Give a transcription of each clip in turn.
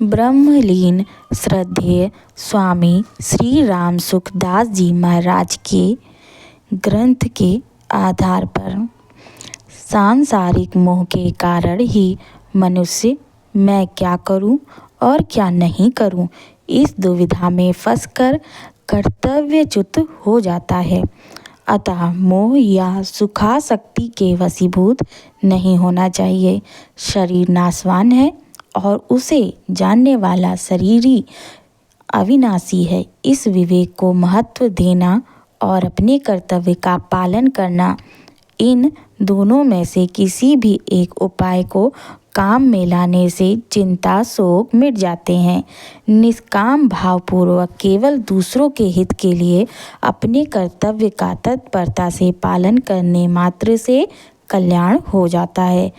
ब्रह्मलीन श्रद्धेय स्वामी श्री राम सुखदास जी महाराज के ग्रंथ के आधार पर सांसारिक मोह के कारण ही मनुष्य मैं क्या करूं और क्या नहीं करूं इस दुविधा में फंसकर कर्तव्यच्युत हो जाता है। अतः मोह या सुखासक्ति के वशीभूत नहीं होना चाहिए। शरीर नाशवान है और उसे जानने वाला शरीर ही अविनाशी है। इस विवेक को महत्व देना और अपने कर्तव्य का पालन करना, इन दोनों में से किसी भी एक उपाय को काम में लाने से चिंता शोक मिट जाते हैं। निष्काम भावपूर्वक केवल दूसरों के हित के लिए अपने कर्तव्य का तत्परता से पालन करने मात्र से कल्याण हो जाता है।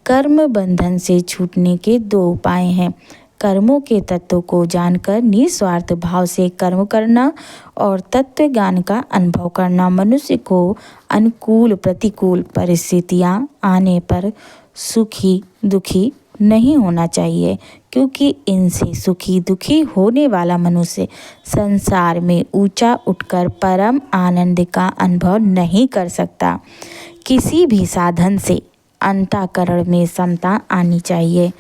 कर्म बंधन से छूटने के दो उपाय हैं। कर्मों के तत्व को जानकर निस्वार्थ भाव से कर्म करना और तत्व ज्ञान का अनुभव करना। मनुष्य को अनुकूल प्रतिकूल परिस्थितियां आने पर सुखी दुखी नहीं होना चाहिए, क्योंकि इनसे सुखी दुखी होने वाला मनुष्य संसार में ऊंचा उठकर परम आनंद का अनुभव नहीं कर सकता। किसी भी साधन से अंतःकरण में समता आनी चाहिए।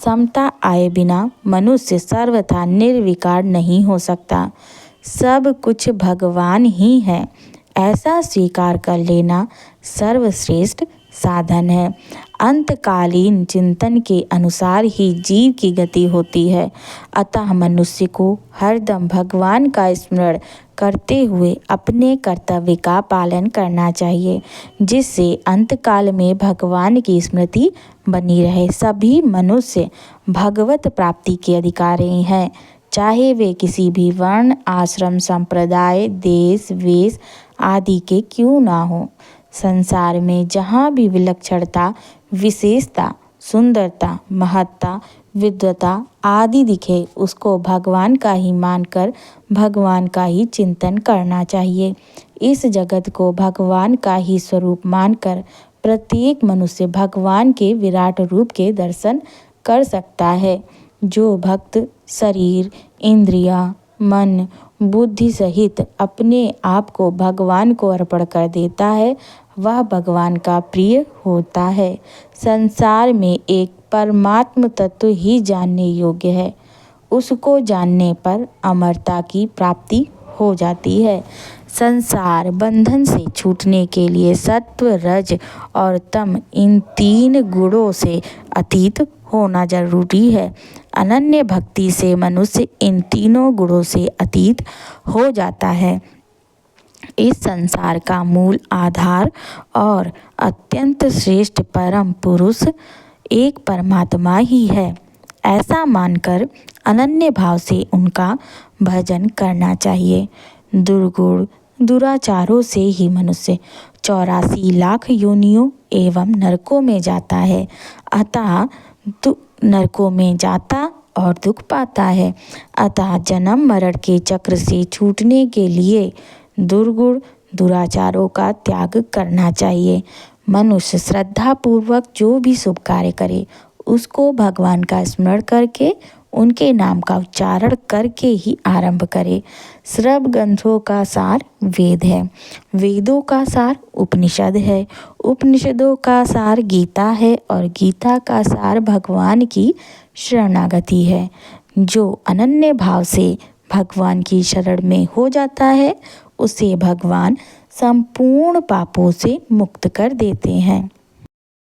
समता आए बिना मनुष्य सर्वथा निर्विकार नहीं हो सकता। सब कुछ भगवान ही है, ऐसा स्वीकार कर लेना सर्वश्रेष्ठ साधन है। अंतकालीन चिंतन के अनुसार ही जीव की गति होती है। अतः मनुष्य को हरदम भगवान का स्मरण करते हुए अपने कर्तव्य का पालन करना चाहिए, जिससे अंतकाल में भगवान की स्मृति बनी रहे। सभी मनुष्य भगवत प्राप्ति के अधिकारी हैं, चाहे वे किसी भी वर्ण आश्रम संप्रदाय देश वेश आदि के क्यों ना हो। संसार में जहाँ भी विलक्षणता विशेषता सुंदरता महत्ता विद्वता आदि दिखे, उसको भगवान का ही मानकर भगवान का ही चिंतन करना चाहिए। इस जगत को भगवान का ही स्वरूप मानकर प्रत्येक मनुष्य भगवान के विराट रूप के दर्शन कर सकता है। जो भक्त शरीर इंद्रियां मन बुद्धि सहित अपने आप को भगवान को अर्पण कर देता है, वह भगवान का प्रिय होता है। संसार में एक परमात्म तत्व ही जानने योग्य है। उसको जानने पर अमरता की प्राप्ति हो जाती है। संसार बंधन से छूटने के लिए सत्व रज और तम इन तीन गुणों से अतीत होना जरूरी है। अनन्य भक्ति से मनुष्य इन तीनों गुणों से अतीत हो जाता है। इस संसार का मूल आधार और अत्यंत श्रेष्ठ परम पुरुष एक परमात्मा ही है। ऐसा मानकर अनन्य भाव से उनका भजन करना चाहिए। दुर्गुण दुराचारों से ही मनुष्य 84 लाख योनियों एवं नरकों में जाता है। अतः नरकों में जाता और दुख पाता है। अतः जन्म मरण के चक्र से छूटने के लिए दुर्गुण दुराचारों का त्याग करना चाहिए। मनुष्य श्रद्धापूर्वक जो भी शुभ कार्य करे, उसको भगवान का स्मरण करके उनके नाम का उच्चारण करके ही आरंभ करे। सर्व ग्रंथों का सार वेद है, वेदों का सार उपनिषद है, उपनिषदों का सार गीता है और गीता का सार भगवान की शरणागति है। जो अनन्य भाव से भगवान की शरण में हो जाता है, उसे भगवान संपूर्ण पापों से मुक्त कर देते हैं।